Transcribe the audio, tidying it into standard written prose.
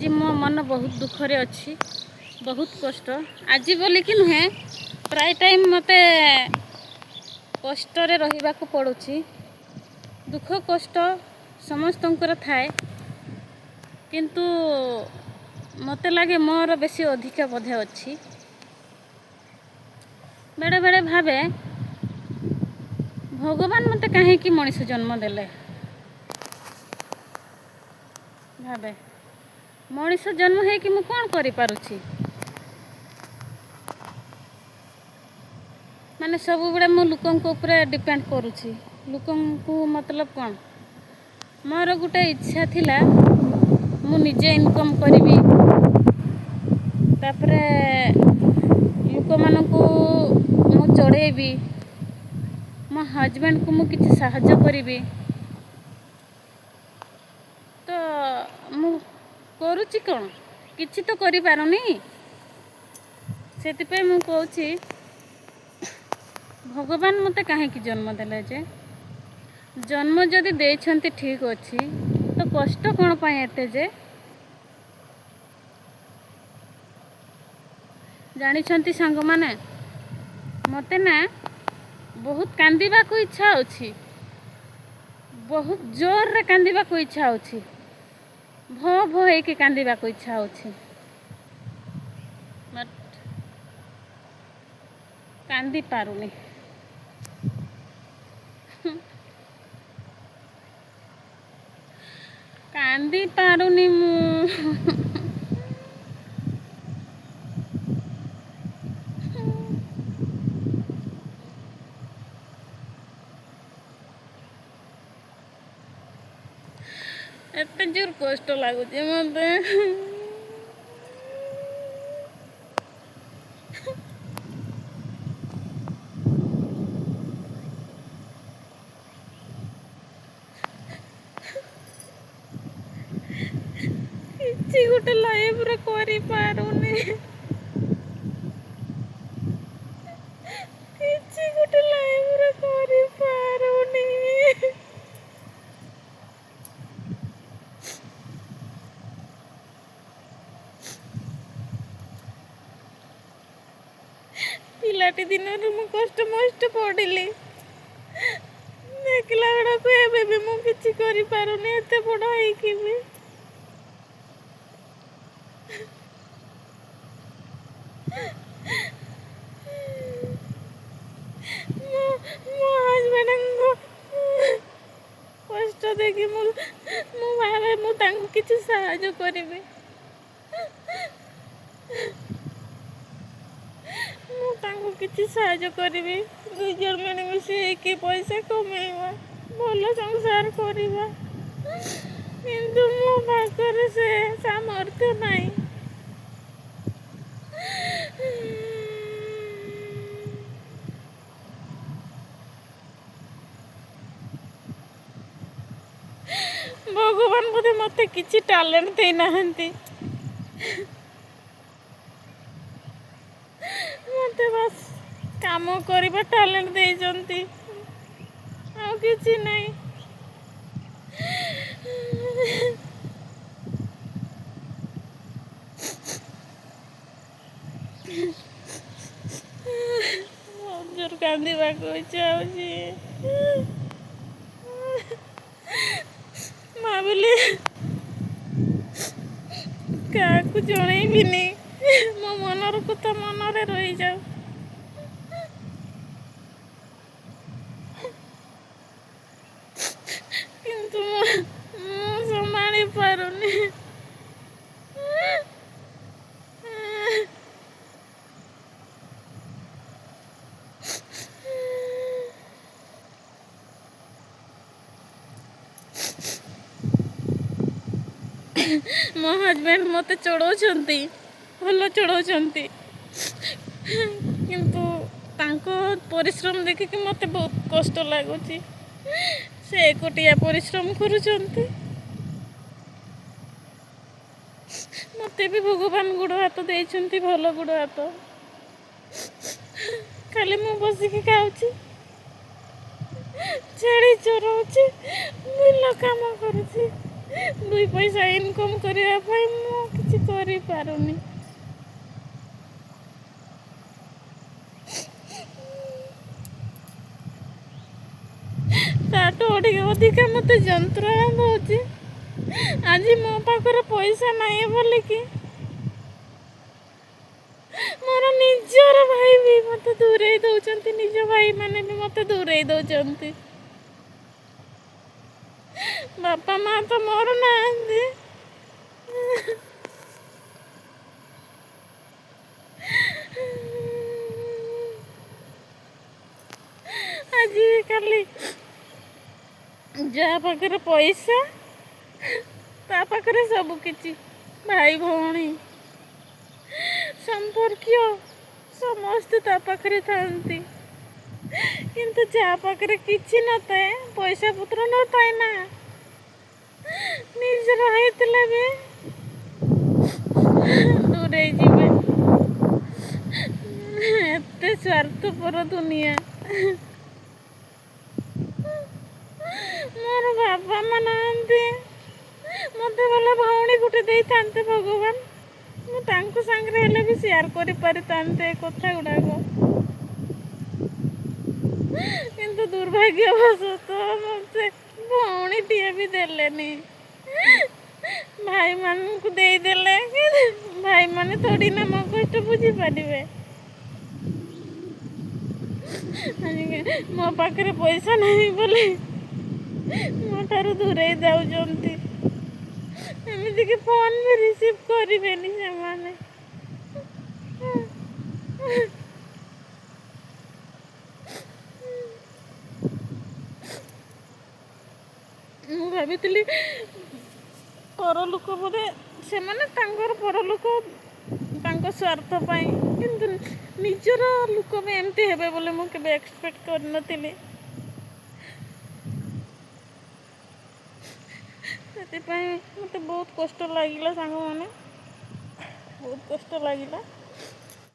आज मो मन बहुत दुखरे अच्छी बहुत कष्ट आज बोली कि नुहे प्राय टाइम मते कष्ट रे रहिबा को पड़ुछि। दुख कष्ट समस्तंकर थाए किंतु मते लगे मोर बेसी अधिक बोधे अच्छी। बेड़े बेड़े भावे भगवान मते कहीं कि मनीष जन्म देले भावे मनीष जन्म है कि मु कौन करि पारुछि माने सब बड़े मु लोकन को ऊपर डिपेंड करूछि। लोकन को मतलब कौन मोर गोटे इच्छा थिला मु निजे इनकम करिवि तापरे लोक मानकु मु चढ़ेबी मो हस्बैंड को मु किछि सहाय्य करिवि तो मु करूछि कौन किछि तो करि पारुनी। सेति पे मु कहूछि भगवान मते काहे कि जन्म देले जे जन्म जदि देछंती ठीक अछि तो कष्ट कोन पाए एते जे जानी छंती संग माने मते ना बहुत कांदीबा को इच्छा अछि बहुत जोर रे कांदीबा को इच्छा अछि भो भो हे के कांदीबा को इच्छा अछि बट कांदी पारुनी। कांदी पारुनी मु एते जोर कष्ट लागुଛି मते किछि गोटे लाइफ रे करि पारुनी किछि गोटे लाइफ रे करि पारुनी। पिलाटी दिन मु कष्ट मस्ट पड़िली देखला बेड़ा को एबे भी मु किछि करि पारुनी एते बड़ है कि भी मो हस्बैंड कष्ट देखि मु भावे मु तांको किछि सहाय्य करिबे मु तांको किछि सहाय्य करिबे दुई जन माने मिसे कि पैसा कमेइबा भलो संसार करिबा किंतु मो पाखरे से सामर्थ्य नाही। भगवान बोधे मते किछि टैलेंट दे नाहंती मते बस काम करिबा टैलेंट दे जंती आ किछि नाही। जोर कांदीबा को इच्छा होची भाविली क्या जन मो मनर कथा मनरे रही जाऊ किंतु संभाली पारुनी। मो हस्बैंड मते चढ़ाउछंती भलो चढ़ाउछंती किंतु तांको परिश्रम देखि कि मते बहुत कष्ट लागुची से एकोटिया परिश्रम करूछंती मते भी भगवान गुड़ हाथ देइछंती भलो गुड़ हाथ खाली मु बसिकी खाउची छेड़ी चोराउची बिल काम करूची दुई पैसा इनकम करने କିଛି କରିପାରୁନି। ତାଠୁ ଅଧିକା ମୋତେ ଯନ୍ତ୍ରଣା ଦେଉଛି। ଆଜି ମୋ ପାଖରେ ପଇସା ନାହିଁ ବୋଲିକି ମୋର ନିଜର ଭାଇ ବି ମୋତେ ଦୂରେଇ ଦେଉଛନ୍ତି, ନିଜ ଭାଇମାନେ ବି ମୋତେ ଦୂରେଇ ଦେଉଛନ୍ତି। ବାପା ମା ତ ମୋର ନାହାନ୍ତି। ଆଜି କାଲି ଯାହା ପାଖରେ ପଇସା ତା ପାଖରେ ସବୁ କିଛି, ଭାଇ ଭଉଣୀ ସମ୍ପର୍କୀୟ ସମସ୍ତେ ତା ପାଖରେ ଥାନ୍ତି। କିନ୍ତୁ ଯାହା ପାଖରେ କିଛି ନଥାଏ, ପଇସା ପତ୍ର ନଥାଏ ନା, ନିଜର ହେଇଥିଲେ ବି ଦୂରେଇ ଯିବେ। ଏତେ ସ୍ୱାର୍ଥପର ଦୁନିଆ। ମୋର ବାପା ମା ନାହାନ୍ତି, ମୋତେ ଭଲ ଭଉଣୀ ଗୋଟେ ଦେଇଥାନ୍ତେ ଭଗବାନ, ମୁଁ ତାଙ୍କ ସାଙ୍ଗରେ ହେଲେ ବି ସେୟାର କରିପାରିଥାନ୍ତେ ଏ କଥା ଗୁଡ଼ାକ। କିନ୍ତୁ ଦୁର୍ଭାଗ୍ୟବଶତଃ ମୋତେ ଭଉଣୀଟିଏ ବି ଦେଲେନି। ଭାଇମାନଙ୍କୁ ଦେଇଦେଲେ, ଭାଇମାନେ ଥୋଡ଼ି ନା ମୋ କଷ୍ଟ ବୁଝିପାରିବେ। ମୋ ପାଖରେ ପଇସା ନାହିଁ ବୋଲି ମୋ ଠାରୁ ଦୂରେଇ ଯାଉଛନ୍ତି। ଏମିତିକି ଫୋନ୍ ବି ରିସିଭ୍ କରିବେନି ସେମାନେ। ମୁଁ ଭାବିଥିଲି ପରଲୋକ ବୋଧେ ସେମାନେ ତାଙ୍କର ପରଲୋକ ତାଙ୍କ ସ୍ୱାର୍ଥ ପାଇଁ, କିନ୍ତୁ ନିଜର ଲୋକ ବି ଏମିତି ହେବେ ବୋଲି ମୁଁ କେବେ ଏକ୍ସପେକ୍ଟ କରିନଥିଲି। ସେଥିପାଇଁ ମୋତେ ବହୁତ କଷ୍ଟ ଲାଗିଲା ସାଙ୍ଗମାନେ, ବହୁତ କଷ୍ଟ ଲାଗିଲା।